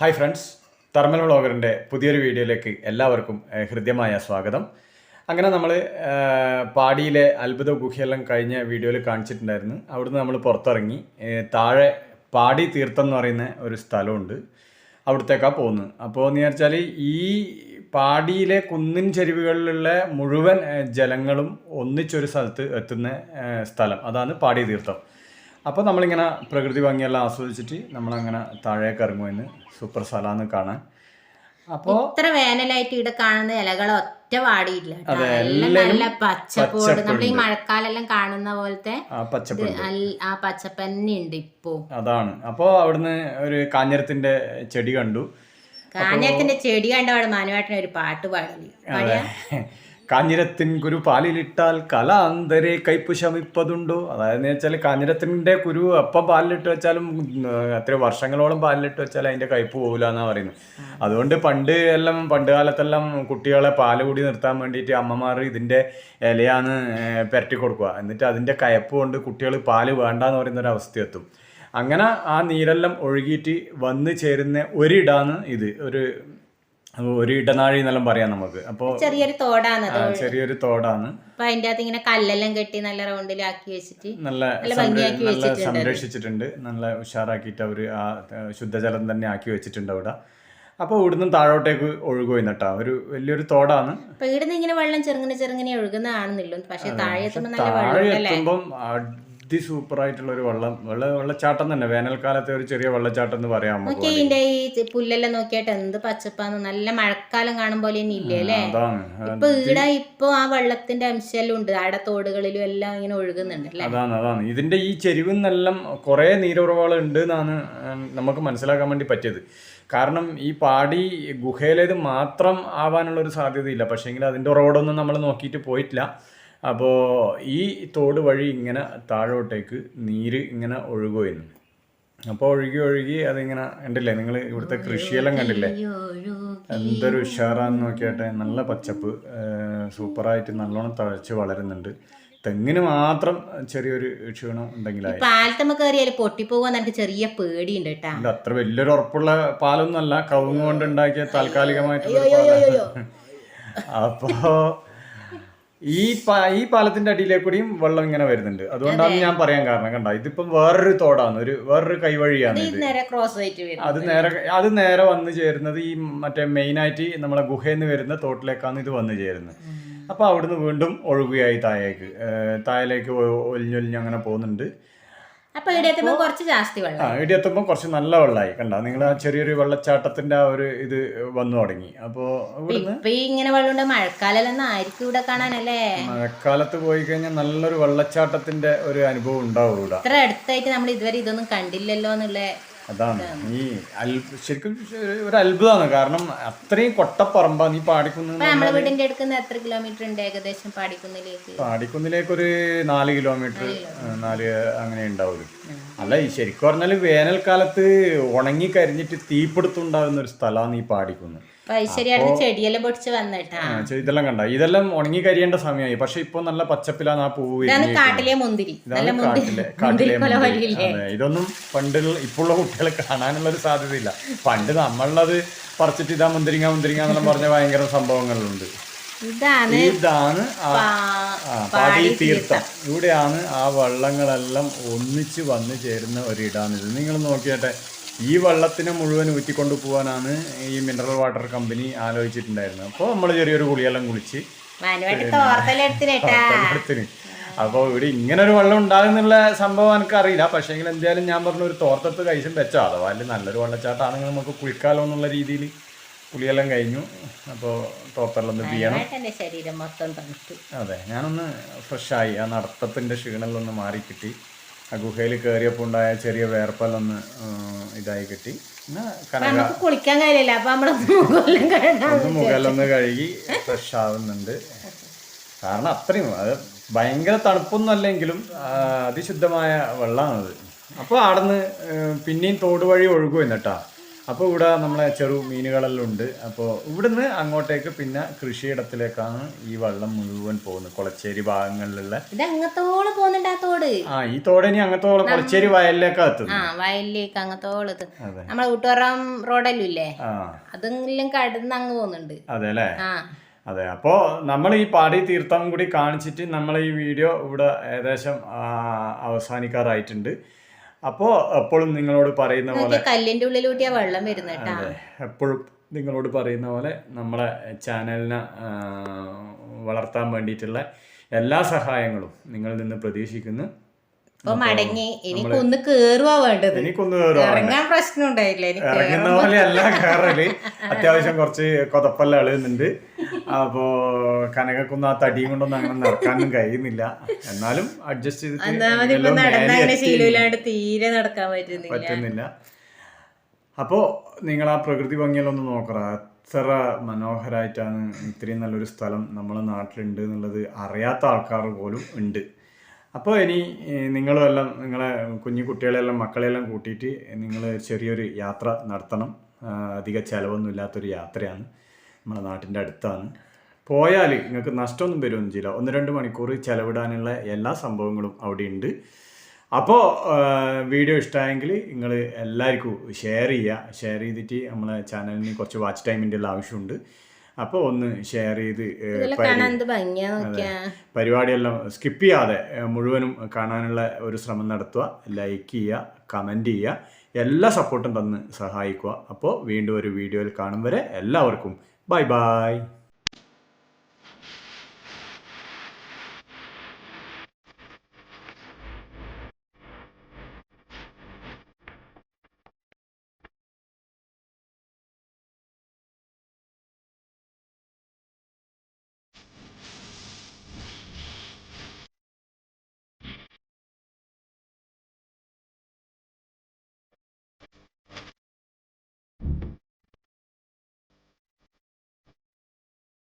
Hi friends, thermal വ്ളോഗറിൻ്റെ പുതിയൊരു വീഡിയോയിലേക്ക് എല്ലാവർക്കും ഹൃദ്യമായ സ്വാഗതം. അങ്ങനെ നമ്മൾ പാടിയിലെ അത്ഭുത ഗുഹയെല്ലാം കഴിഞ്ഞ വീഡിയോയിൽ കാണിച്ചിട്ടുണ്ടായിരുന്നു. അവിടുന്ന് നമ്മൾ പുറത്തിറങ്ങി താഴെ പാടി തീർത്ഥം എന്ന് പറയുന്ന ഒരു സ്ഥലമുണ്ട്, അവിടത്തേക്കാണ് പോകുന്നത്. അപ്പോൾ എന്ന് വെച്ചാൽ ഈ പാടിയിലെ കുന്നിൻ ചെരുവുകളിലുള്ള മുഴുവൻ ജലങ്ങളും ഒന്നിച്ചൊരു സ്ഥലത്ത് എത്തുന്ന സ്ഥലം, അതാണ് പാടി തീർത്ഥം. അപ്പോൾ നമ്മളിങ്ങനെ പ്രകൃതി ഭംഗിയെല്ലാം ആസ്വദിച്ചിട്ട് നമ്മളങ്ങനെ താഴേക്ക് ഇറങ്ങുമെന്ന്. സൂപ്പർ സ്ഥലമാണ് കാണാൻ. അപ്പോൾ ഇത്ര വേനലായിട്ട് ഇവിടെ കാണുന്ന ഇലകൾ ഒറ്റ വാടിയില്ല, നല്ല പച്ചപ്പോട് നമ്മൾ ഈ മഴക്കാലെല്ലാം കാണുന്ന പോലത്തെ ആ പച്ചപ്പന്നെ ഉണ്ട് ഇപ്പോ. അതാണ്. അപ്പോൾ അവിടുന്ന് ഒരു കാഞ്ഞിരത്തിന്റെ ചെടി കണ്ടു. കാഞ്ഞിരത്തിന്റെ ചെടി കണ്ടവിടെ മാനുവേട്ടന് ഒരു പാട്ട് പാടില്ല, കാഞ്ഞിരത്തിൻ കുരു പാലിലിട്ടാൽ കലാന്തരെ കയ്പ് ശമിപ്പതുണ്ടോ. അതായത് വെച്ചാൽ കാഞ്ഞിരത്തിൻ്റെ കുരു അപ്പം പാലിലിട്ട് വെച്ചാലും എത്ര വർഷങ്ങളോളം പാലിലിട്ട് വെച്ചാൽ അതിൻ്റെ കയ്പ് പോകില്ല എന്നാണ് പറയുന്നത്. അതുകൊണ്ട് പണ്ട് കാലത്തെല്ലാം കുട്ടികളെ പാല് കൂടി നിർത്താൻ വേണ്ടിയിട്ട് അമ്മമാർ ഇതിൻ്റെ ഇലയാണ് പുരട്ടി കൊടുക്കുക. എന്നിട്ട് അതിൻ്റെ കയ്പ് കൊണ്ട് കുട്ടികൾ പാല് വേണ്ടാന്ന് പറയുന്ന ഒരു അവസ്ഥയെത്തും. അങ്ങനെ ആ നീരെല്ലാം ഒഴുകിയിട്ട് വന്ന് ചേരുന്ന ഒരിടാണ് ഇത്. ഒരു ഇടനാഴി എന്നെല്ലാം പറയാം നമുക്ക്. അപ്പോൾ ചെറിയൊരു തോടാണ്. അപ്പൊ അതിന്റെ അകത്ത് ഇങ്ങനെ കല്ലെല്ലാം കെട്ടി നല്ല റൗണ്ടിലാക്കി വെച്ചിട്ട് നല്ല സംരക്ഷിച്ചിട്ടുണ്ട്. നല്ല ഉഷാറാക്കിയിട്ട് അവര് ആ ശുദ്ധജലം തന്നെ ആക്കി വെച്ചിട്ടുണ്ട് അവിടെ. അപ്പോൾ ഇവിടുന്ന് താഴോട്ടേക്ക് ഒഴുകുന്നിട്ടാ ഒരു വലിയൊരു തോടാണ്. അപ്പൊ ഇവിടുന്ന് ഇങ്ങനെ വെള്ളം ചെറുങ്ങനെ ഒഴുകുന്നതാണെന്നില്ല, പക്ഷെ താഴെ എത്തുമ്പോൾ സൂപ്പറായിട്ടുള്ള ഒരു വെള്ളച്ചാട്ടം തന്നെ. വേനൽക്കാലത്തെ ഒരു ചെറിയ വെള്ളച്ചാട്ടം എന്ന് പറയാം. ഈ പുല്ലെല്ലാം നോക്കിയായിട്ട് എന്ത് പച്ചപ്പാന്ന്, നല്ല മഴക്കാലം കാണും പോലെ ഇല്ലേ. ഇപ്പൊ ഈടെ ഇപ്പൊ ആ വെള്ളത്തിന്റെ അംശമെല്ലാം ഉണ്ട്, ആടെ തോടുകളിലും എല്ലാം ഇങ്ങനെ ഒഴുകുന്നുണ്ട്. അതാണ് ഇതിന്റെ ഈ ചെരുവിന്നെല്ലാം കുറെ നീരുറവുകൾ ഉണ്ട് എന്നാണ് നമുക്ക് മനസ്സിലാക്കാൻ വേണ്ടി പറ്റിയത്. കാരണം ഈ പാടി ഗുഹയിലേത് മാത്രം ആവാനുള്ള ഒരു സാധ്യതയില്ല, പക്ഷേങ്കിൽ അതിന്റെ ഉറവിടമൊന്നും നമ്മൾ നോക്കിയിട്ട് പോയിട്ടില്ല. അപ്പോൾ ഈ തോട് വഴി ഇങ്ങനെ താഴോട്ടേക്ക് നീര് ഇങ്ങനെ ഒഴുകുമായിരുന്നു. അപ്പോൾ ഒഴുകി അതിങ്ങനെ കണ്ടില്ലേ നിങ്ങൾ, ഇവിടുത്തെ കൃഷിയെല്ലാം കണ്ടില്ലേ, എന്തൊരു ഉഷാറാന്ന് നോക്കിയാട്ടെ. നല്ല പച്ചപ്പ്, സൂപ്പറായിട്ട് നല്ലോണം തഴച്ച് വളരുന്നുണ്ട്. തെങ്ങിന് മാത്രം ചെറിയൊരു ക്ഷീണം ഉണ്ടെങ്കിലായി. പൊട്ടിപ്പോകാൻ എനിക്ക് ചെറിയ പേടിയുണ്ട് കേട്ടോ. അത്ര വലിയൊരു ഉറപ്പുള്ള പാലൊന്നും അല്ല, കവുങ്ങ് കൊണ്ട് ഉണ്ടാക്കിയ താൽക്കാലികമായിട്ടുള്ള. അപ്പോൾ ഈ പാലത്തിന്റെ അടിയിലേക്ക് കൂടിയും വെള്ളം ഇങ്ങനെ വരുന്നുണ്ട്. അതുകൊണ്ടാണ് ഞാൻ പറയാൻ കാരണം. കണ്ട, ഇതിപ്പം വേറൊരു തോടാണ്, വേറൊരു കൈവഴിയാണ് ഇത്. അത് നേരെ വന്ന് ചേരുന്നത് ഈ മറ്റേ മെയിനായിട്ട് നമ്മളെ ഗുഹയിൽ നിന്ന് വരുന്ന തോട്ടിലേക്കാണ് ഇത് വന്ന് ചേരുന്നത്. അപ്പൊ അവിടുന്ന് വീണ്ടും ഒഴുകുകയായി താഴേക്ക് ഒലിഞ്ഞൊലിഞ്ഞ് അങ്ങനെ പോകുന്നുണ്ട്. അപ്പൊ ഇടിയെത്തുമ്പോ കുറച്ച് നല്ല വെള്ളമായി. കണ്ട നിങ്ങൾ, ആ ചെറിയൊരു വെള്ളച്ചാട്ടത്തിന്റെ ആ ഒരു ഇത് വന്നു തുടങ്ങി. അപ്പോ ഇങ്ങനെ വെള്ളം മഴക്കാലം ആയിരിക്കും ഇവിടെ കാണാനല്ലേ. മഴക്കാലത്ത് പോയി കഴിഞ്ഞാൽ നല്ലൊരു വെള്ളച്ചാട്ടത്തിന്റെ ഒരു അനുഭവം ഉണ്ടാവും ഇവിടെ. ഇത്ര അടുത്തായിട്ട് നമ്മൾ ഇതുവരെ ഇതൊന്നും കണ്ടില്ലല്ലോ എന്നുള്ള. അതാണ് ഈ ശരിക്കും ഒരു അത്ഭുതമാണ്. കാരണം അത്രയും കൊട്ടപ്പറമ്പാണ് ഈ പാടിക്കുന്ന്. നമ്മുടെ വീടിന്റെ അടുത്ത് എത്ര കിലോമീറ്റർ ഉണ്ട് ഏകദേശം പാടിക്കുന്നിലേക്ക്? ഒരു 4 കിലോമീറ്റർ, 4 അങ്ങനെ ഉണ്ടാവും. അല്ല, ഈ ശരിക്കും പറഞ്ഞാല് വേനൽക്കാലത്ത് ഉണങ്ങി കരിഞ്ഞിട്ട് തീപിടുത്തുണ്ടാകുന്ന ഒരു സ്ഥലമാണ് ഈ പാടിക്കുന്ന്. ചെടിയെല്ലാം പൊടിച്ച് വന്നിട്ടാ ഇതെല്ലാം കണ്ട, ഇതെല്ലാം ഉണങ്ങി കരിയേണ്ട സമയമായി. പക്ഷെ ഇപ്പൊ നല്ല പച്ചപ്പിലാണ് ആ പൂവ്. കാട്ടിലെ മുന്തിരി. ഇതൊന്നും പണ്ട് ഇപ്പോഴുള്ള കുട്ടികളെ കാണാനുള്ള ഒരു സാധ്യതയില്ല. പണ്ട് നമ്മളത് പറിച്ചിട്ട് ഇതാ മുന്തിരിങ്ങ എന്നെല്ലാം പറഞ്ഞ ഭയങ്കര സംഭവങ്ങളുണ്ട്. ഇതാണ് പാടി തീർത്ഥം. ഇവിടെയാണ് ആ വള്ളങ്ങളെല്ലാം ഒന്നിച്ച് വന്നു ചേരുന്ന ഒരിടാണിത്. നിങ്ങൾ നോക്കിയാട്ടെ, ഈ വെള്ളത്തിനെ മുഴുവൻ ഊറ്റിക്കൊണ്ടു പോകാനാണ് ഈ മിനറൽ വാട്ടർ കമ്പനി ആലോചിച്ചിട്ടുണ്ടായിരുന്നത്. അപ്പോൾ നമ്മൾ ചെറിയൊരു കുളിയെല്ലാം കുളിച്ച് അപ്പോൾ ഇവിടെ ഇങ്ങനെ ഒരു വെള്ളം ഉണ്ടാകുന്നുള്ള സംഭവം എനിക്ക് അറിയില്ല. പക്ഷേ എങ്കിൽ എന്തായാലും ഞാൻ പറഞ്ഞ ഒരു തോർത്തെടുത്ത് കഴിച്ചും വെച്ചോ, അഥവാ അല്ലെങ്കിൽ നല്ലൊരു വെള്ളച്ചാട്ടമാണെങ്കിൽ നമുക്ക് കുളിക്കാലോ എന്നുള്ള രീതിയിൽ കുളിയെല്ലാം കഴിഞ്ഞു. അപ്പോൾ തോർത്തെല്ലാം ഒന്ന് ചെയ്യണം. അതെ, ഞാനൊന്ന് ഫ്രഷായി. ആ നടത്തത്തിൻ്റെ ക്ഷീണമെല്ലാം മാറി കിട്ടി. ആ ഗുഹയിൽ കയറിയപ്പോൾ ഉണ്ടായ ചെറിയ വേർപ്പെല്ലാം ഇതായി കിട്ടി. പിന്നെ കുളിക്കാൻ കഴിയില്ല, മുഖലൊന്ന് കഴുകി ഫ്രഷ് ആവുന്നുണ്ട്. കാരണം അത്രയും അത് ഭയങ്കര തണുപ്പൊന്നും അല്ലെങ്കിലും അതിശുദ്ധമായ വെള്ളമാണത്. അപ്പോൾ അവിടുന്ന് പിന്നെയും തോട് വഴി ഒഴുകും എന്നിട്ടാ. അപ്പോൾ ഇവിടെ നമ്മളെ ചെറു മീനുകളെല്ലാം ഉണ്ട്. അപ്പോൾ ഇവിടുന്ന് അങ്ങോട്ടേക്ക് പിന്നെ കൃഷിയിടത്തിലേക്കാണ് ഈ വെള്ളം മുഴുവൻ പോകുന്നത്, കൊളച്ചേരി ഭാഗങ്ങളിലുള്ള. ഇത് അങ്ങത്തോളം പോകുന്നുണ്ട് ആ തോട്. ഈ തോടിനി അങ്ങത്തോളം കൊളച്ചേരി വയലിലേക്കാ എത്തുന്നത്. വയലിലേക്ക് അങ്ങത്തോളം നമ്മളെ ഊട്ടുപുറം റോഡെല്ലാം ഇല്ലേ, അതെല്ലാം കടന്ന് അങ്ങ് പോകുന്നുണ്ട്. അതെ അല്ലേ? അതെ. അപ്പോൾ നമ്മൾ ഈ പാടി തീർത്ഥം കൂടി കാണിച്ചിട്ട് നമ്മൾ ഈ വീഡിയോ ഇവിടെ ഏകദേശം അവസാനിക്കാറായിട്ടുണ്ട്. അപ്പോൾ എപ്പോഴും നിങ്ങളോട് പറയുന്ന പോലെ കല്ലിന്റെ ഉള്ളിലൂട്ടിയാ വെള്ളം വരുന്നത്. എപ്പോഴും നിങ്ങളോട് പറയുന്ന പോലെ നമ്മളെ ചാനലിനെ വളർത്താൻ വേണ്ടിയിട്ടുള്ള എല്ലാ സഹായങ്ങളും നിങ്ങളിൽ നിന്ന് പ്രതീക്ഷിക്കുന്നു. ഇപ്പൊ മടങ്ങി എനിക്കൊന്ന് കേറുവാ വേണ്ടത്. എനിക്കൊന്ന് കേറുവാ, ഇറങ്ങാൻ പ്രശ്നം ഉണ്ടായില്ല. ഇറങ്ങുന്ന പോലെ അല്ല കയറല്. അത്യാവശ്യം കുറച്ച് കൊതപ്പെല്ലാം എളുന്നുണ്ട്. അപ്പോ കനകക്കൊന്നും ആ തടിയും കൊണ്ടൊന്നും അങ്ങനെ നടക്കാനും കഴിയുന്നില്ല. എന്നാലും അഡ്ജസ്റ്റ് ചെയ്തിട്ട് തീരെ നടക്കാൻ പറ്റുന്നില്ല. അപ്പോ നിങ്ങൾ ആ പ്രകൃതി ഭംഗിയിലൊന്ന് നോക്കറ. എത്ര മനോഹരമായിട്ടാണ് ഇത്രയും നല്ലൊരു സ്ഥലം നമ്മളെ നാട്ടിലുണ്ട് എന്നുള്ളത് അറിയാത്ത ആൾക്കാർ പോലും ഉണ്ട്. അപ്പോൾ ഇനി നിങ്ങളും എല്ലാം നിങ്ങളെ കുഞ്ഞു കുട്ടികളെല്ലാം മക്കളെല്ലാം കൂട്ടിയിട്ട് നിങ്ങൾ ചെറിയൊരു യാത്ര നടത്തണം. അധിക ചിലവൊന്നും ഇല്ലാത്തൊരു യാത്രയാണ്, നമ്മളെ നാട്ടിൻ്റെ അടുത്താണ്. പോയാൽ നിങ്ങൾക്ക് നഷ്ടമൊന്നും വരുമൊന്നും ചെയ്യില്ല. 1-2 മണിക്കൂർ ചിലവിടാനുള്ള എല്ലാ സംഭവങ്ങളും അവിടെ ഉണ്ട്. അപ്പോൾ വീഡിയോ ഇഷ്ടമായെങ്കിൽ നിങ്ങൾ എല്ലാവർക്കും ഷെയർ ചെയ്തിട്ട് നമ്മളെ ചാനലിന് കുറച്ച് വാച്ച് ടൈമിൻ്റെ എല്ലാം ആവശ്യമുണ്ട്. അപ്പോൾ ഒന്ന് ഷെയർ ചെയ്ത് പരിപാടിയെല്ലാം സ്കിപ്പ് ചെയ്യാതെ മുഴുവനും കാണാനുള്ള ഒരു ശ്രമം നടത്തുക. ലൈക്ക് ചെയ്യുക, കമൻറ്റ് ചെയ്യുക, എല്ലാ സപ്പോർട്ടും തന്ന് സഹായിക്കുക. അപ്പോൾ വീണ്ടും ഒരു വീഡിയോയിൽ കാണും വരെ എല്ലാവർക്കും ബൈ ബൈ.